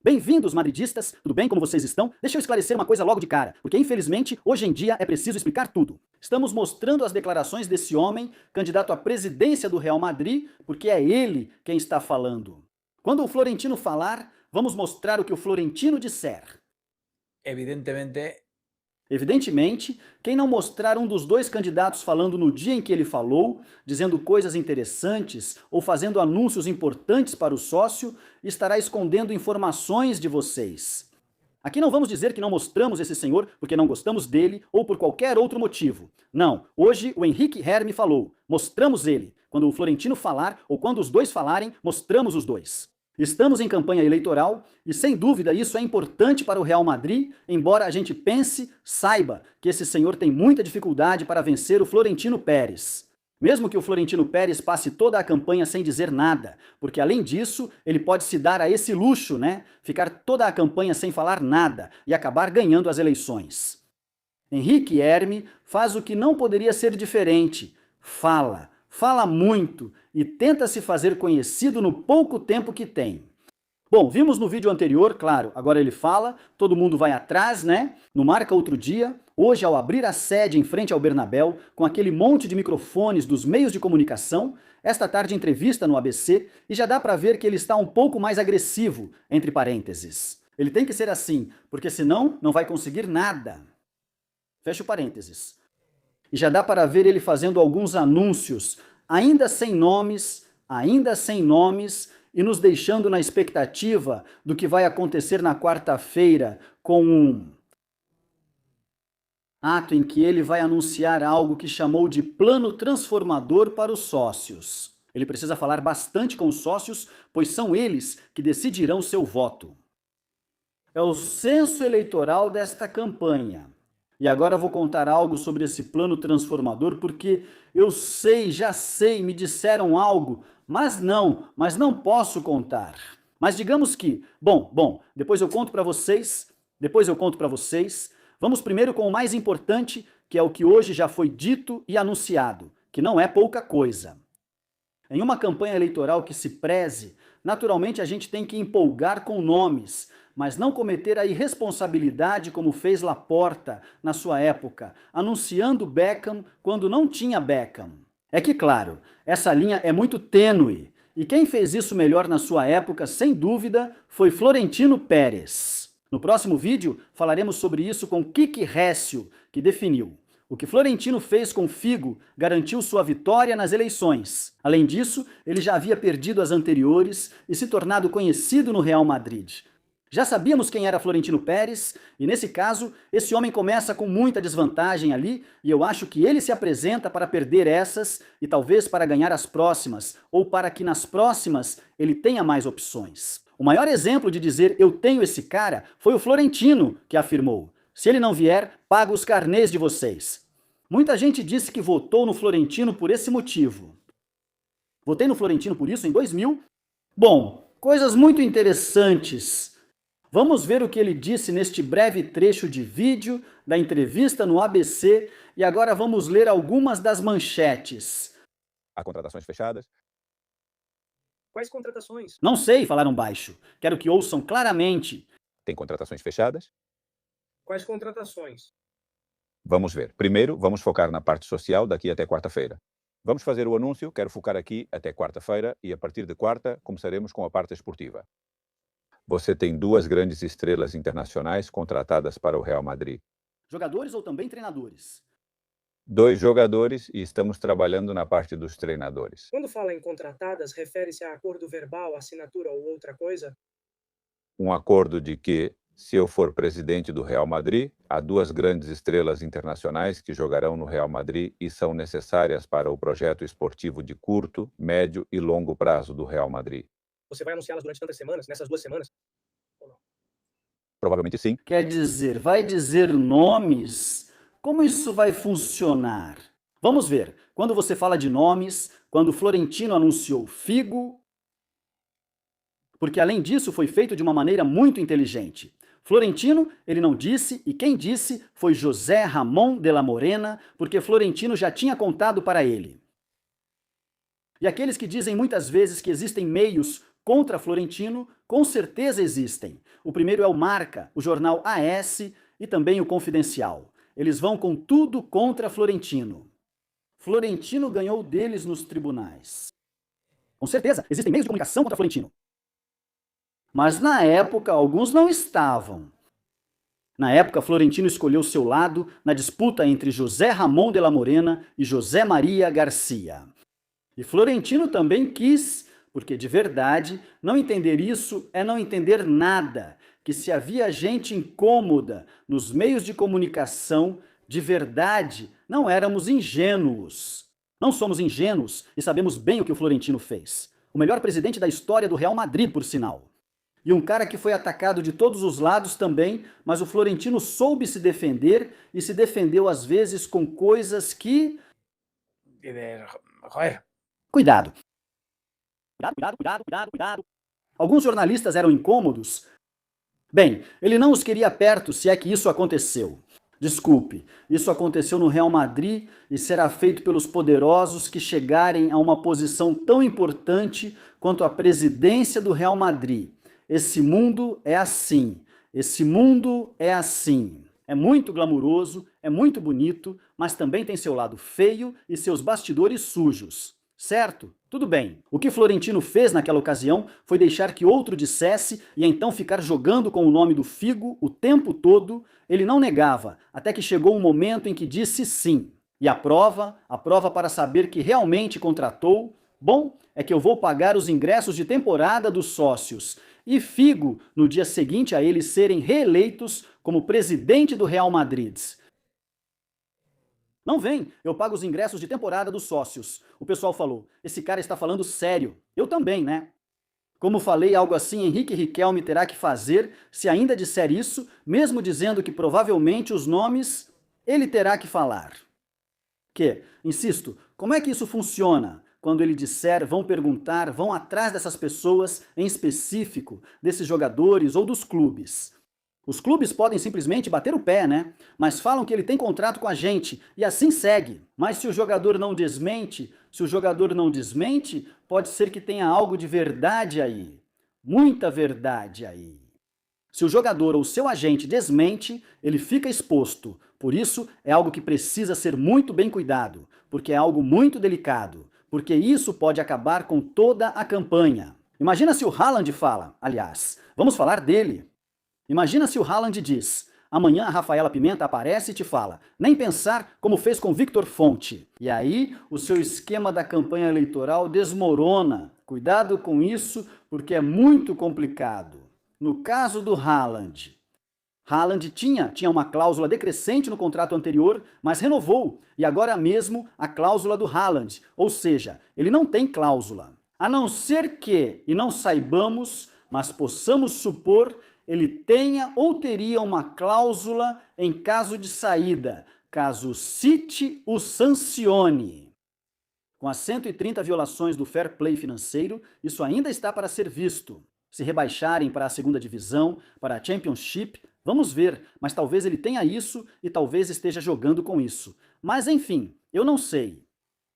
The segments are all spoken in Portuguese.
Bem-vindos, madridistas! Tudo bem, como vocês estão? Deixa eu esclarecer uma coisa logo de cara, porque infelizmente, hoje em dia é preciso explicar tudo. Estamos mostrando as declarações desse homem, candidato à presidência do Real Madrid, porque é ele quem está falando. Quando o Florentino falar, vamos mostrar o que o Florentino disser. Evidentemente, quem não mostrar um dos dois candidatos falando no dia em que ele falou, dizendo coisas interessantes ou fazendo anúncios importantes para o sócio, estará escondendo informações de vocês. Aqui não vamos dizer que não mostramos esse senhor porque não gostamos dele ou por qualquer outro motivo. Não, hoje o Henrique Herme falou, mostramos ele. Quando o Florentino falar ou quando os dois falarem, mostramos os dois. Estamos em campanha eleitoral e, sem dúvida, isso é importante para o Real Madrid, embora a gente pense, saiba, que esse senhor tem muita dificuldade para vencer o Florentino Pérez. Mesmo que o Florentino Pérez passe toda a campanha sem dizer nada, porque além disso, ele pode se dar a esse luxo, né? Ficar toda a campanha sem falar nada e acabar ganhando as eleições. Henrique Herme faz o que não poderia ser diferente, fala muito e tenta se fazer conhecido no pouco tempo que tem. Bom, vimos no vídeo anterior, claro, agora ele fala, todo mundo vai atrás, né? No Marca Outro Dia, hoje ao abrir a sede em frente ao Bernabéu, com aquele monte de microfones dos meios de comunicação, esta tarde entrevista no ABC, e já dá para ver que ele está um pouco mais agressivo, entre parênteses. Ele tem que ser assim, porque senão não vai conseguir nada. Fecha o parênteses. E já dá para ver ele fazendo alguns anúncios, ainda sem nomes, e nos deixando na expectativa do que vai acontecer na quarta-feira com um ato em que ele vai anunciar algo que chamou de plano transformador para os sócios. Ele precisa falar bastante com os sócios, pois são eles que decidirão seu voto. É o censo eleitoral desta campanha. E agora vou contar algo sobre esse plano transformador, porque eu sei, já sei, me disseram algo, mas não posso contar. Mas digamos que, bom, depois eu conto para vocês, Vamos primeiro com o mais importante, que é o que hoje já foi dito e anunciado, que não é pouca coisa. Em uma campanha eleitoral que se preze, naturalmente a gente tem que empolgar com nomes, mas não cometer a irresponsabilidade como fez Laporta na sua época, anunciando Beckham quando não tinha Beckham. É que, claro, essa linha é muito tênue, e quem fez isso melhor na sua época, sem dúvida, foi Florentino Pérez. No próximo vídeo, falaremos sobre isso com Kiki Récio, que definiu. O que Florentino fez com Figo garantiu sua vitória nas eleições. Além disso, ele já havia perdido as anteriores e se tornado conhecido no Real Madrid. Já sabíamos quem era Florentino Pérez, e nesse caso, esse homem começa com muita desvantagem ali, e eu acho que ele se apresenta para perder essas e talvez para ganhar as próximas, ou para que nas próximas ele tenha mais opções. O maior exemplo de dizer eu tenho esse cara foi o Florentino, que afirmou: se ele não vier, pago os carnês de vocês. Muita gente disse que votou no Florentino por esse motivo. Votei no Florentino por isso em 2000. Bom, coisas muito interessantes. Vamos ver o que ele disse neste breve trecho de vídeo da entrevista no ABC e agora vamos ler algumas das manchetes. Há contratações fechadas? Quais contratações? Não sei, falaram baixo. Quero que ouçam claramente. Tem contratações fechadas? Quais contratações? Vamos ver. Primeiro, vamos focar na parte social daqui até quarta-feira. Vamos fazer o anúncio, quero focar aqui até quarta-feira e a partir de quarta começaremos com a parte esportiva. Você tem duas grandes estrelas internacionais contratadas para o Real Madrid. Jogadores ou também treinadores? 2 jogadores e estamos trabalhando na parte dos treinadores. Quando fala em contratadas, refere-se a acordo verbal, assinatura ou outra coisa? Um acordo de que, se eu for presidente do Real Madrid, há 2 grandes estrelas internacionais que jogarão no Real Madrid e são necessárias para o projeto esportivo de curto, médio e longo prazo do Real Madrid. Você vai anunciá-las durante tantas semanas, nessas 2 semanas? Ou não? Provavelmente sim. Quer dizer, vai dizer nomes? Como isso vai funcionar? Vamos ver. Quando você fala de nomes, quando Florentino anunciou Figo, porque além disso foi feito de uma maneira muito inteligente. Florentino, ele não disse, e quem disse foi José Ramón de la Morena, porque Florentino já tinha contado para ele. E aqueles que dizem muitas vezes que existem meios contra Florentino, Com certeza existem. O primeiro é o Marca, o jornal AS e também o Confidencial. Eles vão com tudo contra Florentino. Florentino ganhou deles nos tribunais. Com certeza, existem meios de comunicação contra Florentino. Mas na época, alguns não estavam. Na época, Florentino escolheu seu lado na disputa entre José Ramon de la Morena e José Maria Garcia. E Florentino também quis, porque de verdade, não entender isso é não entender nada, que se havia gente incômoda nos meios de comunicação, de verdade, não éramos ingênuos. Não somos ingênuos e sabemos bem o que o Florentino fez. O melhor presidente da história do Real Madrid, por sinal. E um cara que foi atacado de todos os lados também, mas o Florentino soube se defender e se defendeu às vezes com coisas que... Cuidado. Cuidado. Alguns jornalistas eram incômodos. Bem, ele não os queria perto, se é que isso aconteceu. Desculpe, isso aconteceu no Real Madrid e será feito pelos poderosos que chegarem a uma posição tão importante quanto a presidência do Real Madrid. Esse mundo é assim. Esse mundo é assim. É muito glamuroso, é muito bonito, mas também tem seu lado feio e seus bastidores sujos. Certo? Tudo bem. O que Florentino fez naquela ocasião foi deixar que outro dissesse e então ficar jogando com o nome do Figo o tempo todo. Ele não negava, até que chegou um momento em que disse sim. E a prova para saber que realmente contratou, bom, é que eu vou pagar os ingressos de temporada dos sócios. E Figo, no dia seguinte a eles serem reeleitos como presidente do Real Madrid. Não vem, eu pago os ingressos de temporada dos sócios. O pessoal falou, esse cara está falando sério. Eu também, né? Como falei, algo assim Henrique Riquelme terá que fazer, se ainda disser isso, mesmo dizendo que provavelmente os nomes ele terá que falar. Insisto, como é que isso funciona? Quando ele disser, vão perguntar, vão atrás dessas pessoas em específico, desses jogadores ou dos clubes. Os clubes podem simplesmente bater o pé, né? Mas falam que ele tem contrato com a gente e assim segue. Mas se o jogador não desmente, pode ser que tenha algo de verdade aí. Muita verdade aí. Se o jogador ou seu agente desmente, ele fica exposto. Por isso, é algo que precisa ser muito bem cuidado, porque é algo muito delicado, porque isso pode acabar com toda a campanha. Imagina se o Haaland fala, aliás, vamos falar dele. Imagina se o Haaland diz, amanhã a Rafaela Pimenta aparece e te fala, nem pensar como fez com Victor Fonte. E aí o seu esquema da campanha eleitoral desmorona. Cuidado com isso, porque é muito complicado. No caso do Haaland tinha uma cláusula decrescente no contrato anterior, mas renovou, e agora mesmo a cláusula do Haaland, ou seja, ele não tem cláusula. A não ser que, e não saibamos, mas possamos supor, ele tenha ou teria uma cláusula em caso de saída, caso o City o sancione. Com as 130 violações do fair play financeiro, isso ainda está para ser visto. Se rebaixarem para a segunda divisão, para a Championship, vamos ver, mas talvez ele tenha isso e talvez esteja jogando com isso. Mas enfim, eu não sei.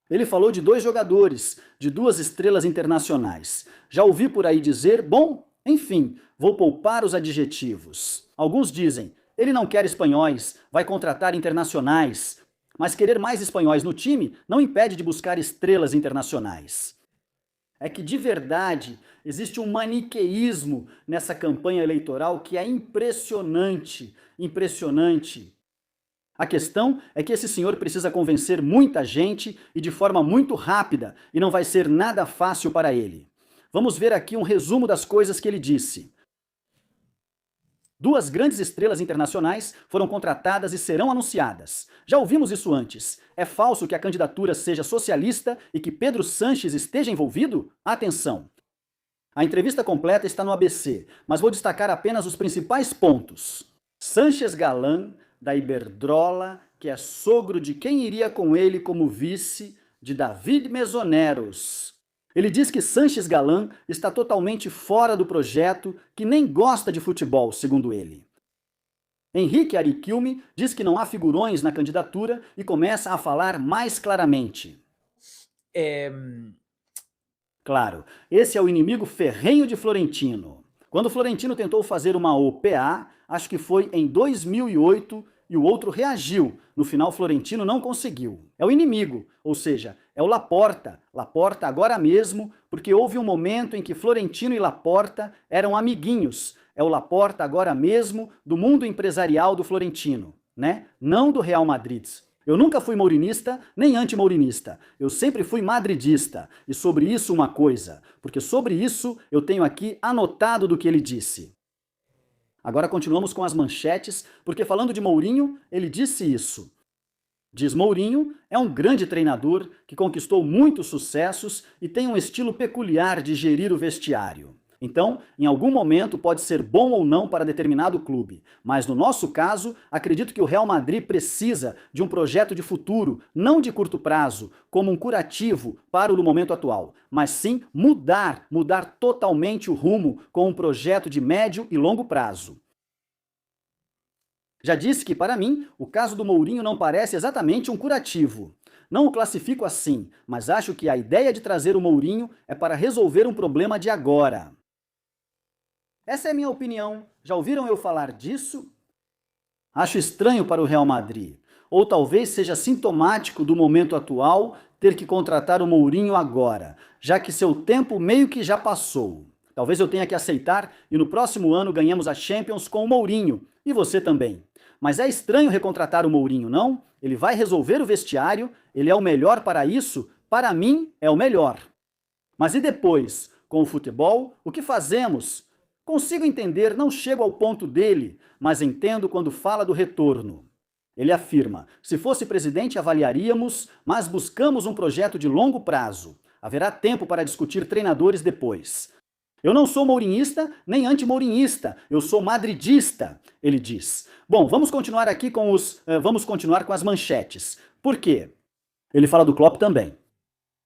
Ele falou de 2 jogadores, de 2 estrelas internacionais. Já ouvi por aí dizer, bom, enfim, vou poupar os adjetivos. Alguns dizem, ele não quer espanhóis, vai contratar internacionais. Mas querer mais espanhóis no time não impede de buscar estrelas internacionais. É que, de verdade, existe um maniqueísmo nessa campanha eleitoral que é impressionante, impressionante. A questão é que esse senhor precisa convencer muita gente e de forma muito rápida, e não vai ser nada fácil para ele. Vamos ver aqui um resumo das coisas que ele disse. 2 grandes estrelas internacionais foram contratadas e serão anunciadas. Já ouvimos isso antes. É falso que a candidatura seja socialista e que Pedro Sanches esteja envolvido? Atenção! A entrevista completa está no ABC, mas vou destacar apenas os principais pontos. Sanches Galán, da Iberdrola, que é sogro de quem iria com ele como vice, de David Mesoneros. Ele diz que Sanches Galán está totalmente fora do projeto, que nem gosta de futebol, segundo ele. Henrique Ariquilme diz que não há figurões na candidatura e começa a falar mais claramente. Claro, esse é o inimigo ferrenho de Florentino. Quando o Florentino tentou fazer uma OPA, acho que foi em 2008, e o outro reagiu. No final, o Florentino não conseguiu. É o inimigo, ou seja, é o Laporta. Laporta agora mesmo, porque houve um momento em que Florentino e Laporta eram amiguinhos. É o Laporta agora mesmo do mundo empresarial do Florentino, né? Não do Real Madrid. Eu nunca fui mourinista nem anti-mourinista. Eu sempre fui madridista. E sobre isso uma coisa, porque sobre isso eu tenho aqui anotado do que ele disse. Agora continuamos com as manchetes, porque falando de Mourinho, ele disse isso. Diz Mourinho, é um grande treinador que conquistou muitos sucessos e tem um estilo peculiar de gerir o vestiário. Então, em algum momento pode ser bom ou não para determinado clube, mas no nosso caso, acredito que o Real Madrid precisa de um projeto de futuro, não de curto prazo, como um curativo para o momento atual, mas sim mudar totalmente o rumo com um projeto de médio e longo prazo. Já disse que, para mim, o caso do Mourinho não parece exatamente um curativo. Não o classifico assim, mas acho que a ideia de trazer o Mourinho é para resolver um problema de agora. Essa é a minha opinião. Já ouviram eu falar disso? Acho estranho para o Real Madrid. Ou talvez seja sintomático do momento atual ter que contratar o Mourinho agora, já que seu tempo meio que já passou. Talvez eu tenha que aceitar e no próximo ano ganhemos a Champions com o Mourinho, e você também. Mas é estranho recontratar o Mourinho, não? Ele vai resolver o vestiário, ele é o melhor para isso, para mim é o melhor. Mas e depois, com o futebol, o que fazemos? Consigo entender, não chego ao ponto dele, mas entendo quando fala do retorno. Ele afirma, se fosse presidente avaliaríamos, mas buscamos um projeto de longo prazo. Haverá tempo para discutir treinadores depois. Eu não sou mourinhista nem anti-mourinhista, eu sou madridista, ele diz. Bom, vamos continuar aqui com as manchetes. Por quê? Ele fala do Klopp também.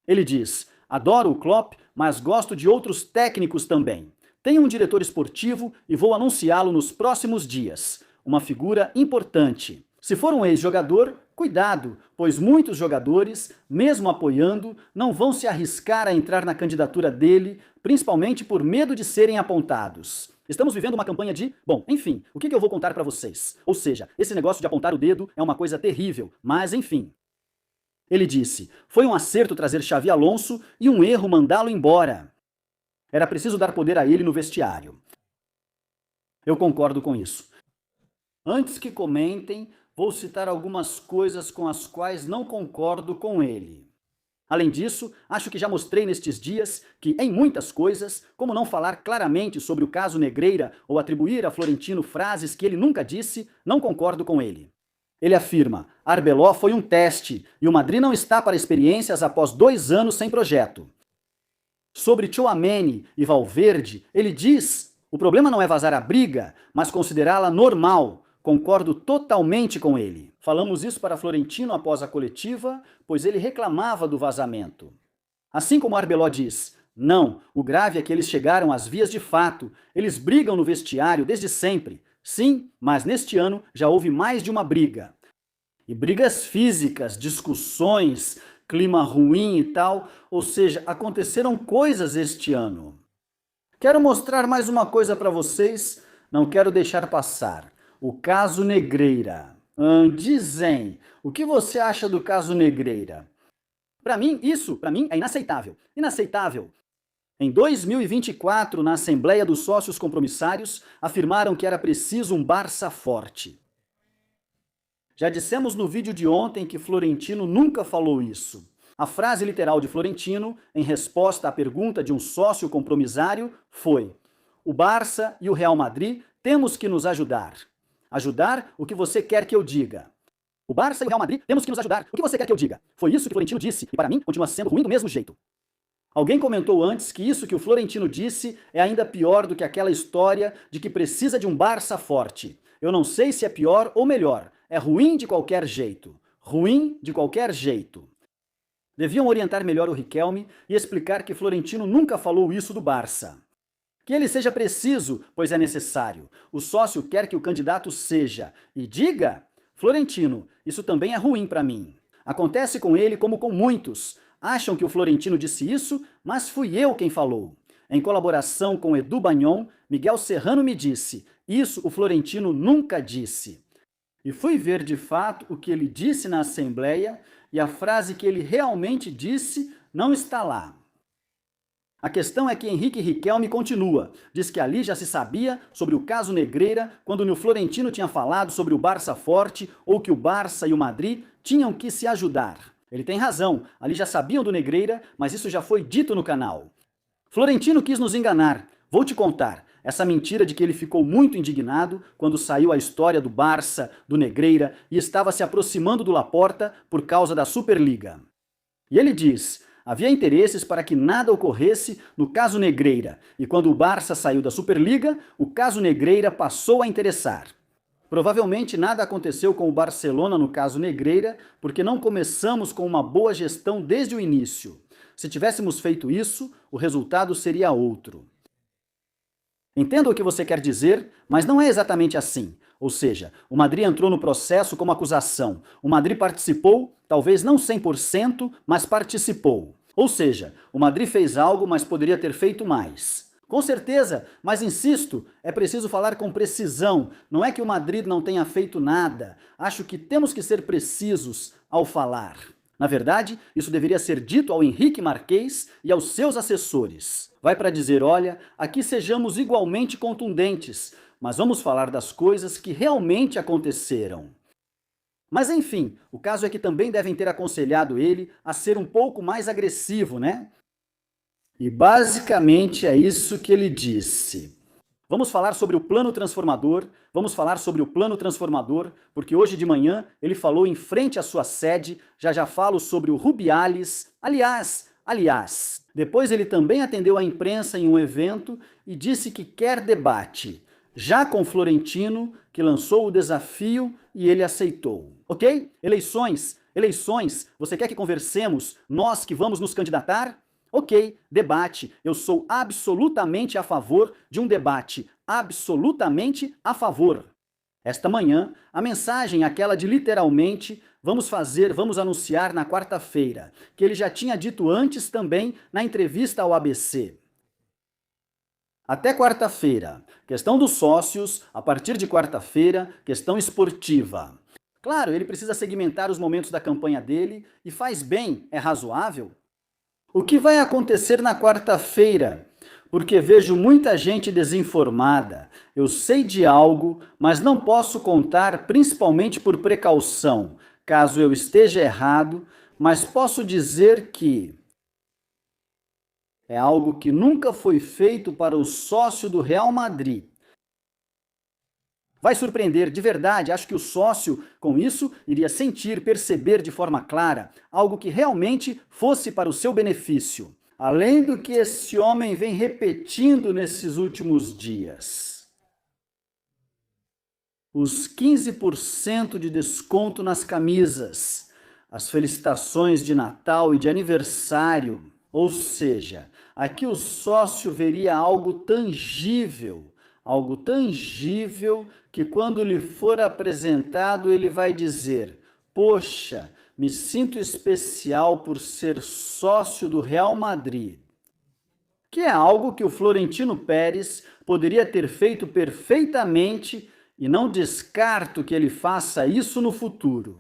Ele diz, adoro o Klopp, mas gosto de outros técnicos também. Tenho um diretor esportivo e vou anunciá-lo nos próximos dias. Uma figura importante. Se for um ex-jogador, cuidado, pois muitos jogadores, mesmo apoiando, não vão se arriscar a entrar na candidatura dele, principalmente por medo de serem apontados. Estamos vivendo uma campanha de... Bom, enfim, o que eu vou contar para vocês? Ou seja, esse negócio de apontar o dedo é uma coisa terrível, mas enfim. Ele disse, foi um acerto trazer Xavi Alonso e um erro mandá-lo embora. Era preciso dar poder a ele no vestiário. Eu concordo com isso. Antes que comentem, vou citar algumas coisas com as quais não concordo com ele. Além disso, acho que já mostrei nestes dias que, em muitas coisas, como não falar claramente sobre o caso Negreira ou atribuir a Florentino frases que ele nunca disse, não concordo com ele. Ele afirma, Arbeloa foi um teste e o Madrid não está para experiências após 2 anos sem projeto. Sobre Tchouaméni e Valverde, ele diz, o problema não é vazar a briga, mas considerá-la normal. Concordo totalmente com ele. Falamos isso para Florentino após a coletiva, pois ele reclamava do vazamento. Assim como Arbeloa diz, não, o grave é que eles chegaram às vias de fato, eles brigam no vestiário desde sempre. Sim, mas neste ano já houve mais de uma briga. E brigas físicas, discussões, clima ruim e tal, ou seja, aconteceram coisas este ano. Quero mostrar mais uma coisa para vocês, não quero deixar passar. O caso Negreira. Dizem, o que você acha do caso Negreira? Para mim é inaceitável. Inaceitável. Em 2024, na Assembleia dos Sócios Compromissários, afirmaram que era preciso um Barça forte. Já dissemos no vídeo de ontem que Florentino nunca falou isso. A frase literal de Florentino, em resposta à pergunta de um sócio compromissário, foi: o Barça e o Real Madrid temos que nos ajudar. Ajudar o que você quer que eu diga. O Barça e o Real Madrid temos que nos ajudar. O que você quer que eu diga? Foi isso que Florentino disse, e para mim continua sendo ruim do mesmo jeito. Alguém comentou antes que isso que o Florentino disse é ainda pior do que aquela história de que precisa de um Barça forte. Eu não sei se é pior ou melhor. É ruim de qualquer jeito. Ruim de qualquer jeito. Deviam orientar melhor o Riquelme e explicar que Florentino nunca falou isso do Barça. Que ele seja preciso, pois é necessário. O sócio quer que o candidato seja. E diga, Florentino, isso também é ruim para mim. Acontece com ele como com muitos. Acham que o Florentino disse isso, mas fui eu quem falou. em colaboração com Edu Bagnon, Miguel Serrano me disse: isso o Florentino nunca disse. E fui ver de fato o que ele disse na Assembleia, e a frase que ele realmente disse não está lá. A questão é que Henrique Riquelme continua. Diz que ali já se sabia sobre o caso Negreira, quando o Florentino tinha falado sobre o Barça forte, ou que o Barça e o Madrid tinham que se ajudar. Ele tem razão, ali já sabiam do Negreira, mas isso já foi dito no canal. Florentino quis nos enganar. Vou te contar. Essa mentira de que ele ficou muito indignado quando saiu a história do Barça, do Negreira, e estava se aproximando do Laporta por causa da Superliga. E ele diz: havia interesses para que nada ocorresse no caso Negreira, e quando o Barça saiu da Superliga, o caso Negreira passou a interessar. Provavelmente nada aconteceu com o Barcelona no caso Negreira, porque não começamos com uma boa gestão desde o início. Se tivéssemos feito isso, o resultado seria outro. Entendo o que você quer dizer, mas não é exatamente assim. Ou seja, o Madrid entrou no processo como acusação. O Madrid participou, talvez não 100%, mas participou. Ou seja, o Madrid fez algo, mas poderia ter feito mais. Com certeza, mas insisto, é preciso falar com precisão. Não é que o Madrid não tenha feito nada. Acho que temos que ser precisos ao falar. Na verdade, isso deveria ser dito ao Henrique Marquês e aos seus assessores. Vai para dizer: olha, aqui sejamos igualmente contundentes, mas vamos falar das coisas que realmente aconteceram. Mas enfim, o caso é que também devem ter aconselhado ele a ser um pouco mais agressivo, né? E basicamente é isso que ele disse. Vamos falar sobre o plano transformador, porque hoje de manhã ele falou em frente à sua sede, já falo sobre o Rubiales, aliás. Depois ele também atendeu a imprensa em um evento e disse que quer debate, já com Florentino, que lançou o desafio e ele aceitou. Ok? Eleições, você quer que conversemos, nós que vamos nos candidatar? Ok, debate. Eu sou absolutamente a favor de um debate. Absolutamente a favor. Esta manhã, a mensagem, aquela de literalmente, vamos anunciar na quarta-feira, que ele já tinha dito antes também na entrevista ao ABC. Até quarta-feira. Questão dos sócios, a partir de quarta-feira, questão esportiva. Claro, ele precisa segmentar os momentos da campanha dele e faz bem, é razoável. O que vai acontecer na quarta-feira? Porque vejo muita gente desinformada. Eu sei de algo, mas não posso contar, principalmente por precaução, caso eu esteja errado, mas posso dizer que é algo que nunca foi feito para o sócio do Real Madrid. Vai surpreender, de verdade, acho que o sócio, com isso, iria sentir, perceber de forma clara, algo que realmente fosse para o seu benefício. Além do que esse homem vem repetindo nesses últimos dias. Os 15% de desconto nas camisas, as felicitações de Natal e de aniversário. Ou seja, aqui o sócio veria algo tangível que quando lhe for apresentado ele vai dizer: poxa, me sinto especial por ser sócio do Real Madrid. Que é algo que o Florentino Pérez poderia ter feito perfeitamente e não descarto que ele faça isso no futuro.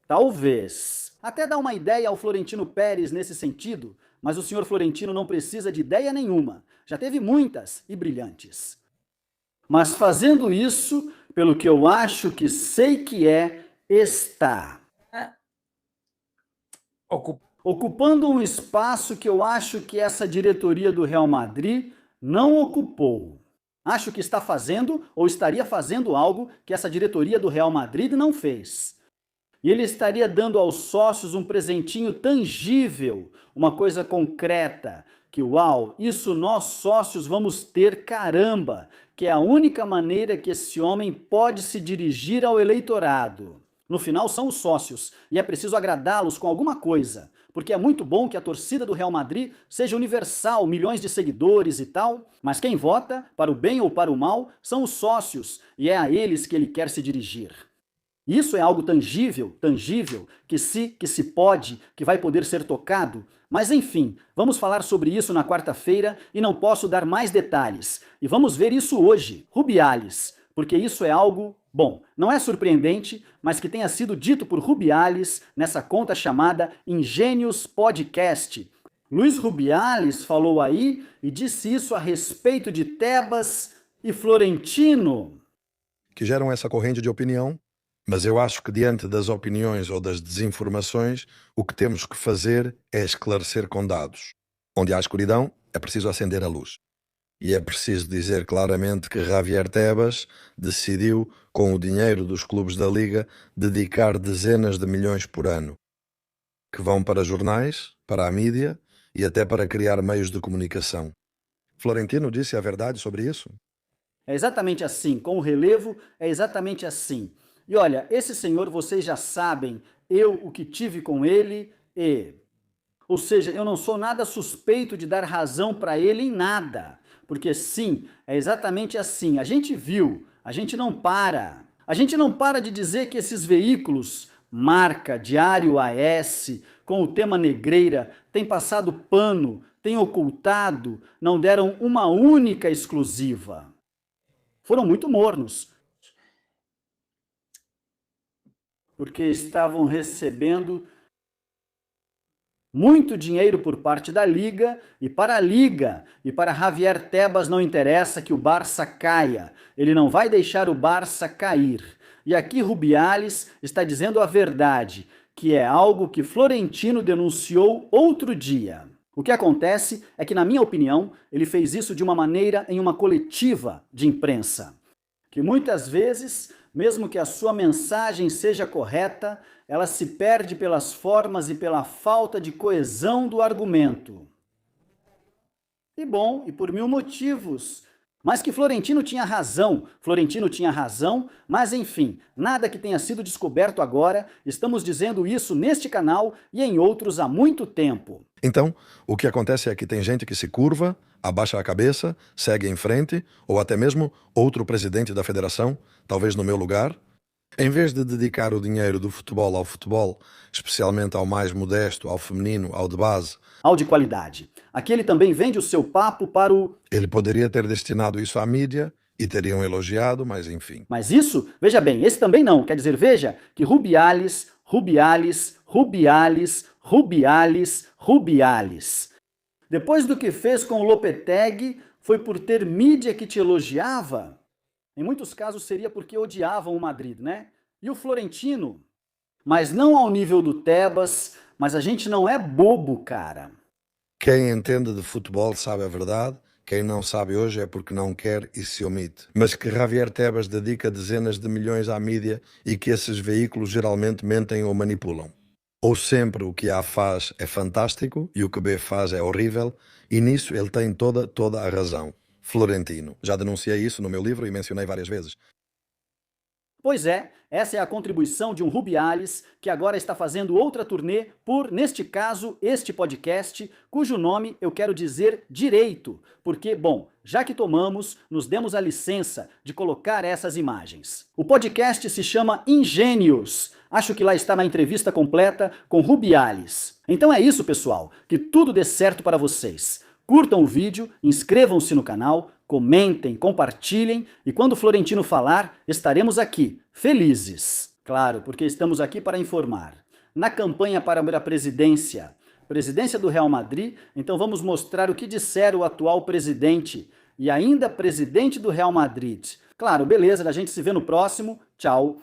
Talvez. Até dá uma ideia ao Florentino Pérez nesse sentido, mas o senhor Florentino não precisa de ideia nenhuma. Já teve muitas e brilhantes. Mas fazendo isso, pelo que eu acho que sei que está ocupando um espaço que eu acho que essa diretoria do Real Madrid não ocupou. Acho que está fazendo ou estaria fazendo algo que essa diretoria do Real Madrid não fez. E ele estaria dando aos sócios um presentinho tangível, uma coisa concreta, que uau, isso nós sócios vamos ter, caramba, que é a única maneira que esse homem pode se dirigir ao eleitorado. No final são os sócios, e é preciso agradá-los com alguma coisa, porque é muito bom que a torcida do Real Madrid seja universal, milhões de seguidores e tal, mas quem vota, para o bem ou para o mal, são os sócios, e é a eles que ele quer se dirigir. Isso é algo tangível, que se pode, que vai poder ser tocado. Mas enfim, vamos falar sobre isso na quarta-feira e não posso dar mais detalhes. E vamos ver isso hoje, Rubiales, porque isso é algo, bom, não é surpreendente, mas que tenha sido dito por Rubiales nessa conta chamada Ingênios Podcast. Luiz Rubiales falou aí e disse isso a respeito de Tebas e Florentino. Que geram essa corrente de opinião, mas eu acho que diante das opiniões ou das desinformações, o que temos que fazer é esclarecer com dados. Onde há escuridão, é preciso acender a luz. E é preciso dizer claramente que Javier Tebas decidiu, com o dinheiro dos clubes da Liga, dedicar dezenas de milhões por ano, que vão para jornais, para a mídia e até para criar meios de comunicação. Florentino disse a verdade sobre isso? É exatamente assim, com o relevo é exatamente assim. E olha, esse senhor, vocês já sabem, eu o que tive com ele Ou seja, eu não sou nada suspeito de dar razão para ele em nada. Porque sim, é exatamente assim. A gente viu, a gente não para. A gente não para de dizer que esses veículos, marca, Diário AS, com o tema negreira, têm passado pano, têm ocultado, não deram uma única exclusiva. Foram muito mornos. Porque estavam recebendo muito dinheiro por parte da Liga, e para a Liga e para Javier Tebas não interessa que o Barça caia. Ele não vai deixar o Barça cair. E aqui Rubiales está dizendo a verdade, que é algo que Florentino denunciou outro dia. O que acontece é que, na minha opinião, ele fez isso de uma maneira em uma coletiva de imprensa, que muitas vezes, mesmo que a sua mensagem seja correta, ela se perde pelas formas e pela falta de coesão do argumento. E bom, e por mil motivos. Mas que Florentino tinha razão, mas enfim, nada que tenha sido descoberto agora, estamos dizendo isso neste canal e em outros há muito tempo. Então, o que acontece é que tem gente que se curva, abaixa a cabeça, segue em frente, ou até mesmo outro presidente da federação, talvez no meu lugar, em vez de dedicar o dinheiro do futebol ao futebol, especialmente ao mais modesto, ao feminino, ao de base, ao de qualidade. Aqui ele também vende o seu papo para o... Ele poderia ter destinado isso à mídia e teriam elogiado, mas enfim. Mas isso, veja bem, esse também não. Quer dizer, veja que Rubiales. Depois do que fez com o Lopetegui, foi por ter mídia que te elogiava? Em muitos casos seria porque odiavam o Madrid, né? E o Florentino? Mas não ao nível do Tebas, mas a gente não é bobo, cara. Quem entende de futebol sabe a verdade, quem não sabe hoje é porque não quer e se omite. Mas que Javier Tebas dedica dezenas de milhões à mídia e que esses veículos geralmente mentem ou manipulam. Ou sempre o que A faz é fantástico e o que B faz é horrível, e nisso ele tem toda a razão. Florentino. Já denunciei isso no meu livro e mencionei várias vezes. Pois é, essa é a contribuição de um Rubiales que agora está fazendo outra turnê por, neste caso, este podcast, cujo nome eu quero dizer direito, porque, bom, já que tomamos, nos demos a licença de colocar essas imagens. O podcast se chama Ingênios. Acho que lá está na entrevista completa com Rubiales. Então é isso, pessoal, que tudo dê certo para vocês. Curtam o vídeo, inscrevam-se no canal, comentem, compartilhem e quando o Florentino falar, estaremos aqui, felizes. Claro, porque estamos aqui para informar. Na campanha para a presidência do Real Madrid, então vamos mostrar o que disser o atual presidente e ainda presidente do Real Madrid. Claro, beleza, a gente se vê no próximo. Tchau.